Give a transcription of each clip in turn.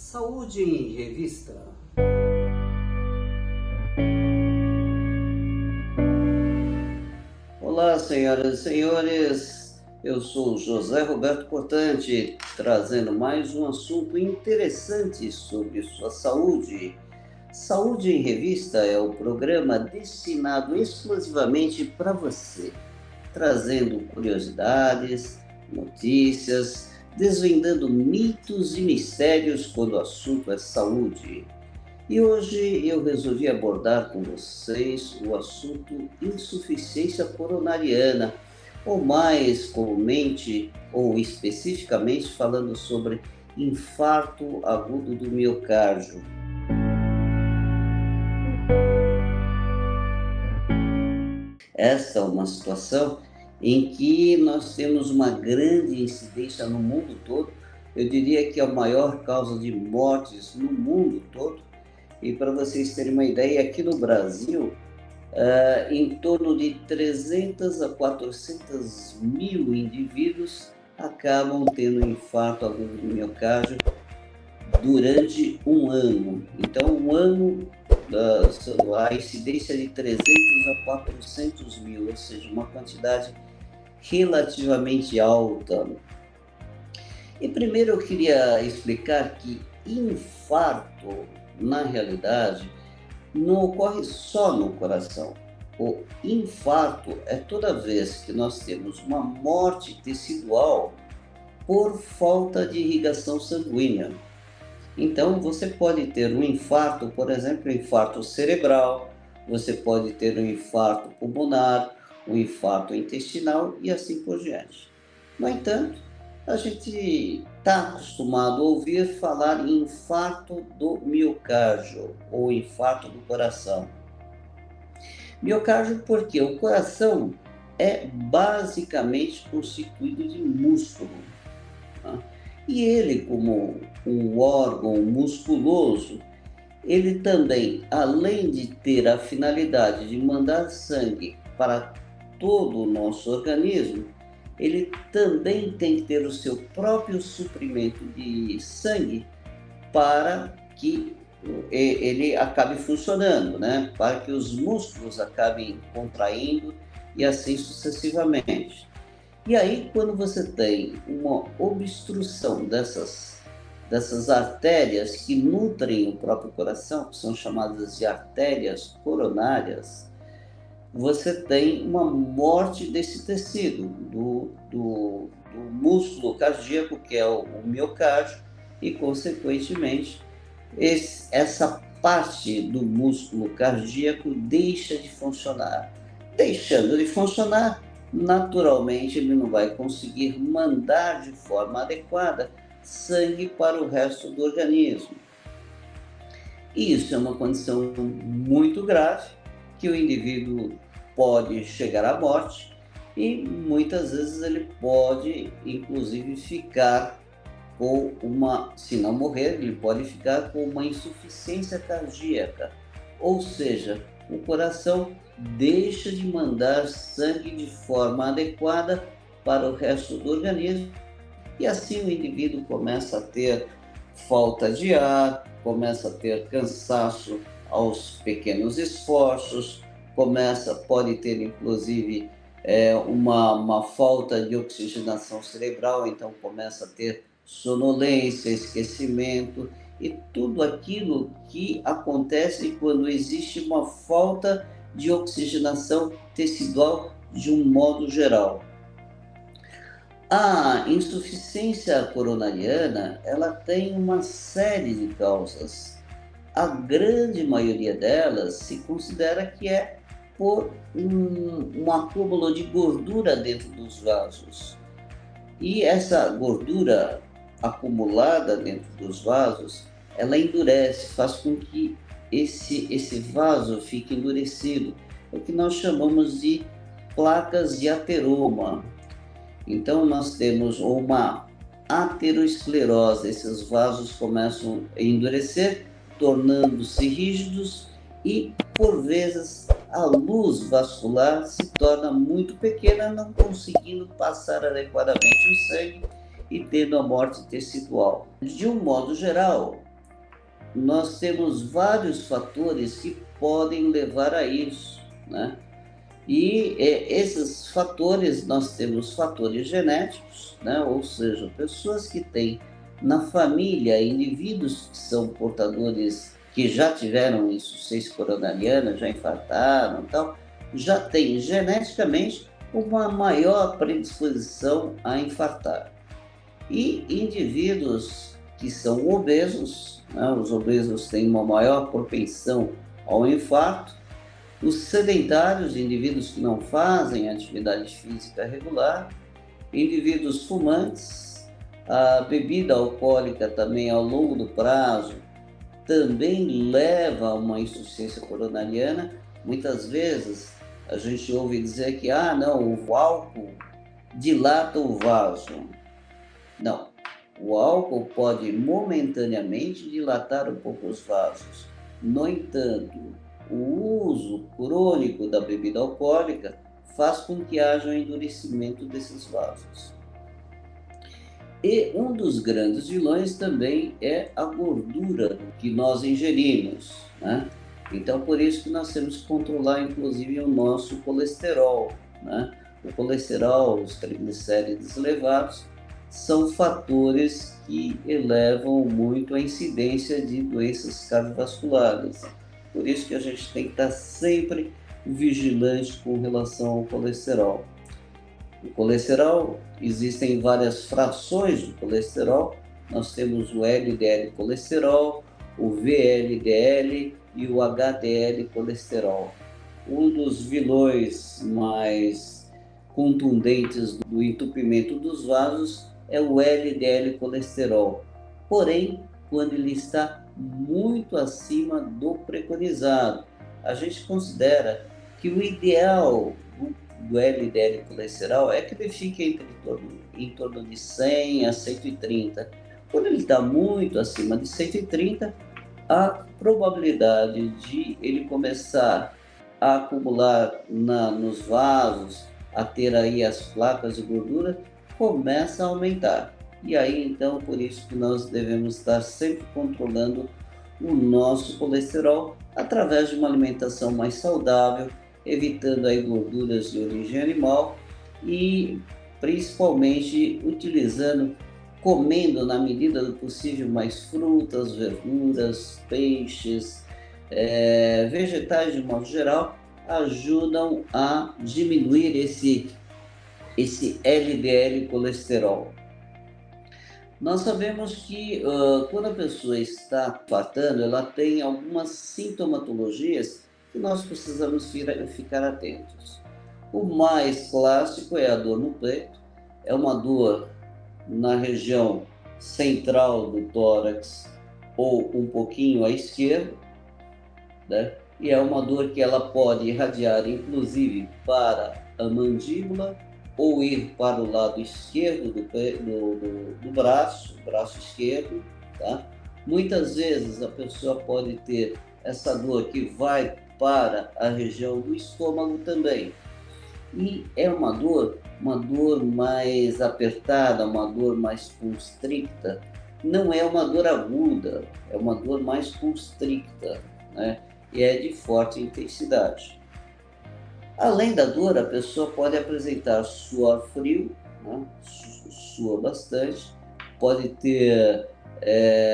Saúde em Revista. Olá, senhoras e senhores, eu sou José Roberto Cortante, trazendo mais um assunto interessante sobre sua saúde. Saúde em Revista é o programa destinado exclusivamente para você, trazendo curiosidades, notícias, desvendando mitos e mistérios quando o assunto é saúde. E hoje eu resolvi abordar com vocês o assunto insuficiência coronariana, ou mais comumente ou especificamente falando sobre infarto agudo do miocárdio. Essa é uma situação em que nós temos uma grande incidência no mundo todo. Eu diria que é a maior causa de mortes no mundo todo. E para vocês terem uma ideia, aqui no Brasil, em torno de 300 a 400 mil indivíduos acabam tendo infarto agudo do miocárdio durante um ano. Então, um ano, a incidência de 300 a 400 mil, ou seja, uma quantidade relativamente alta. E primeiro eu queria explicar que infarto, na realidade, não ocorre só no coração. O infarto é toda vez que nós temos uma morte tecidual por falta de irrigação sanguínea. Então, você pode ter um infarto, por exemplo, um infarto cerebral, você pode ter um infarto pulmonar, um infarto intestinal e assim por diante. No entanto, a gente está acostumado a ouvir falar em infarto do miocárdio ou infarto do coração. Miocárdio porque o coração é basicamente constituído de músculo. Tá? E ele, como um órgão musculoso, ele também, além de ter a finalidade de mandar sangue para todo o nosso organismo, ele também tem que ter o seu próprio suprimento de sangue para que ele acabe funcionando, né? Para que os músculos acabem contraindo e assim sucessivamente. E aí, quando você tem uma obstrução dessas artérias que nutrem o próprio coração, que são chamadas de artérias coronárias, você tem uma morte desse tecido, do músculo cardíaco, que é o miocárdio, e, consequentemente, essa parte do músculo cardíaco deixa de funcionar. Deixando de funcionar, naturalmente ele não vai conseguir mandar de forma adequada sangue para o resto do organismo. E isso é uma condição muito grave, que o indivíduo pode chegar à morte e muitas vezes ele pode, inclusive, ficar com se não morrer, ele pode ficar com uma insuficiência cardíaca, ou seja, o coração deixa de mandar sangue de forma adequada para o resto do organismo e assim o indivíduo começa a ter falta de ar, começa a ter cansaço aos pequenos esforços, pode ter inclusive uma falta de oxigenação cerebral, então começa a ter sonolência, esquecimento e tudo aquilo que acontece quando existe uma falta de oxigenação tecidual de um modo geral. A insuficiência coronariana, ela tem uma série de causas. A grande maioria delas se considera que é por um acúmulo de gordura dentro dos vasos. E essa gordura acumulada dentro dos vasos, ela endurece, faz com que esse vaso fique endurecido, o que nós chamamos de placas de ateroma. Então nós temos uma aterosclerose, esses vasos começam a endurecer, tornando-se rígidos e, por vezes, a luz vascular se torna muito pequena, não conseguindo passar adequadamente o sangue e tendo a morte tecidual. De um modo geral, nós temos vários fatores que podem levar a isso, né? E esses fatores, nós temos fatores genéticos, né? Ou seja, pessoas que têm na família indivíduos que são portadores, que já tiveram insuficiência coronariana, já infartaram e tal, já têm geneticamente uma maior predisposição a infartar. E indivíduos que são obesos, né? Os obesos têm uma maior propensão ao infarto. Os sedentários, indivíduos que não fazem atividade física regular, indivíduos fumantes, a bebida alcoólica também ao longo do prazo também leva a uma insuficiência coronariana. Muitas vezes a gente ouve dizer que, não, o álcool dilata o vaso. Não, o álcool pode momentaneamente dilatar um pouco os vasos. No entanto, o uso crônico da bebida alcoólica faz com que haja um endurecimento desses vasos. E um dos grandes vilões também é a gordura que nós ingerimos, né? Então, por isso que nós temos que controlar, inclusive, o nosso colesterol, né? O colesterol, os triglicéridos elevados, são fatores que elevam muito a incidência de doenças cardiovasculares. Por isso que a gente tem que estar sempre vigilante com relação ao colesterol. O colesterol, existem várias frações do colesterol. Nós temos o LDL colesterol, o VLDL e o HDL colesterol. Um dos vilões mais contundentes do entupimento dos vasos é o LDL colesterol. Porém, quando ele está muito acima do preconizado, a gente considera que o ideal do LDL colesterol é que ele fique em torno de 100 a 130. Quando ele está muito acima de 130, a probabilidade de ele começar a acumular nos vasos, a ter aí as placas de gordura, começa a aumentar. E aí, então, por isso que nós devemos estar sempre controlando o nosso colesterol através de uma alimentação mais saudável, evitando aí gorduras de origem animal e principalmente comendo na medida do possível mais frutas, verduras, peixes, vegetais de modo geral, ajudam a diminuir esse LDL colesterol. Nós sabemos que quando a pessoa está infartando, ela tem algumas sintomatologias que nós precisamos ficar atentos. O mais clássico é a dor no peito, é uma dor na região central do tórax ou um pouquinho à esquerda, né? E é uma dor que ela pode irradiar inclusive para a mandíbula ou ir para o lado esquerdo do braço esquerdo, tá? Muitas vezes a pessoa pode ter essa dor que vai para a região do estômago também. E é uma dor mais apertada, uma dor mais constricta. Não é uma dor aguda, é uma dor mais constricta, né? E é de forte intensidade. Além da dor, a pessoa pode apresentar suor frio, né? Sua bastante, pode ter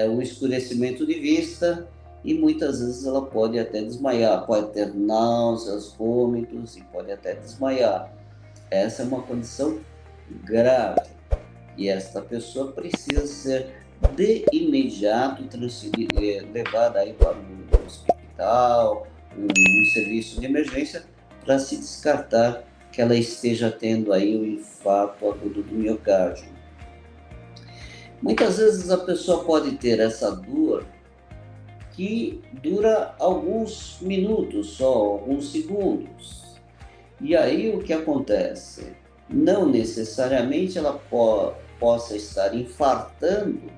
um escurecimento de vista e muitas vezes ela pode até desmaiar, pode ter náuseas, vômitos e pode até desmaiar. Essa é uma condição grave e esta pessoa precisa ser de imediato levada aí para um hospital, um serviço de emergência, para se descartar que ela esteja tendo aí um infarto agudo do miocárdio. Muitas vezes a pessoa pode ter essa dor que dura alguns minutos só, alguns segundos. E aí o que acontece? Não necessariamente ela possa estar infartando,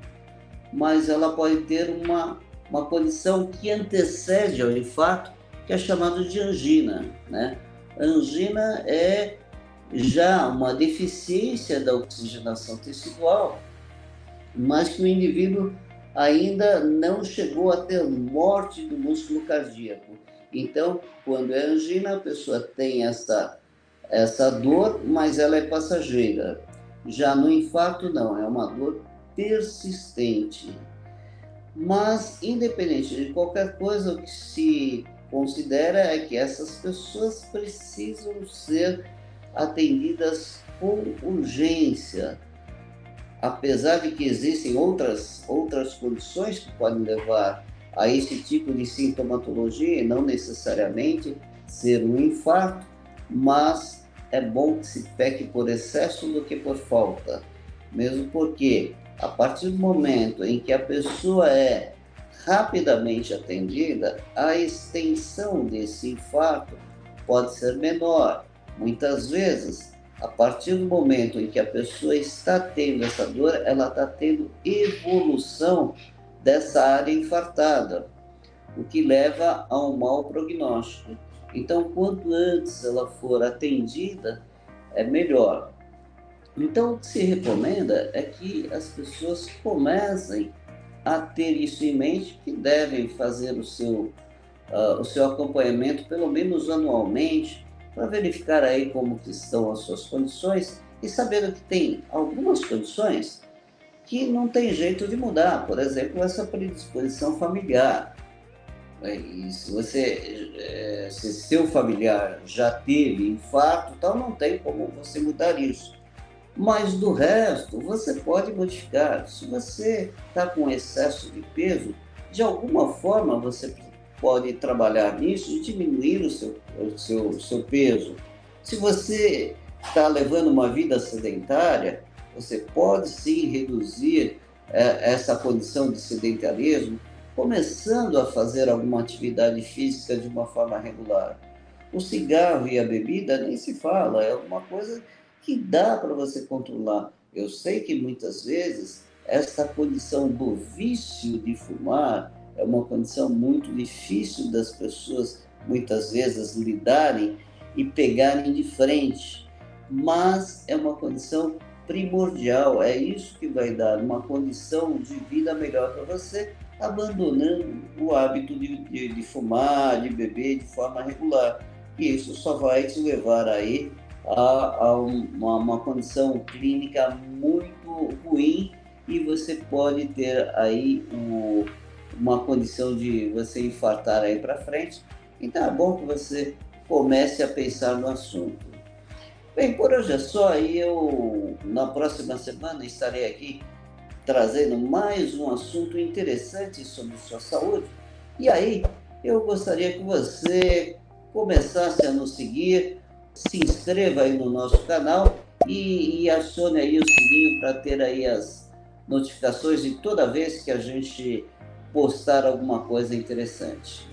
mas ela pode ter uma condição que antecede ao infarto, que é chamado de angina, né? Angina é já uma deficiência da oxigenação tecidual, mas que o indivíduo ainda não chegou a ter morte do músculo cardíaco. Então, quando é angina, a pessoa tem essa dor, mas ela é passageira. Já no infarto, não, é uma dor persistente. Mas, independente de qualquer coisa, o que se considera é que essas pessoas precisam ser atendidas com urgência, apesar de que existem outras condições que podem levar a esse tipo de sintomatologia, e não necessariamente ser um infarto, mas é bom que se peque por excesso do que por falta, mesmo porque a partir do momento em que a pessoa é rapidamente atendida, a extensão desse infarto pode ser menor. Muitas vezes, a partir do momento em que a pessoa está tendo essa dor, ela está tendo evolução dessa área infartada, o que leva a um mau prognóstico. Então, quanto antes ela for atendida, é melhor. Então, o que se recomenda é que as pessoas comecem a ter isso em mente, que devem fazer o seu acompanhamento pelo menos anualmente, para verificar aí como que estão as suas condições e sabendo que tem algumas condições que não tem jeito de mudar. Por exemplo, essa predisposição familiar. E se seu familiar já teve infarto, então não tem como você mudar isso. Mas do resto, você pode modificar. Se você está com excesso de peso, de alguma forma você pode trabalhar nisso e diminuir o seu peso. Se você está levando uma vida sedentária, você pode sim reduzir essa condição de sedentarismo, começando a fazer alguma atividade física de uma forma regular. O cigarro e a bebida nem se fala, é uma coisa que dá para você controlar. Eu sei que muitas vezes essa condição do vício de fumar é uma condição muito difícil das pessoas muitas vezes lidarem e pegarem de frente, mas é uma condição primordial, é isso que vai dar uma condição de vida melhor para você, abandonando o hábito de fumar, de beber de forma regular. E isso só vai te levar aí a uma condição clínica muito ruim e você pode ter aí uma condição de você infartar aí para frente. Então é bom que você comece a pensar no assunto. Bem, por hoje é só, e eu na próxima semana estarei aqui trazendo mais um assunto interessante sobre sua saúde. E aí, eu gostaria que você começasse a nos seguir, se inscreva aí no nosso canal e acione aí o sininho para ter aí as notificações de toda vez que a gente postar alguma coisa interessante.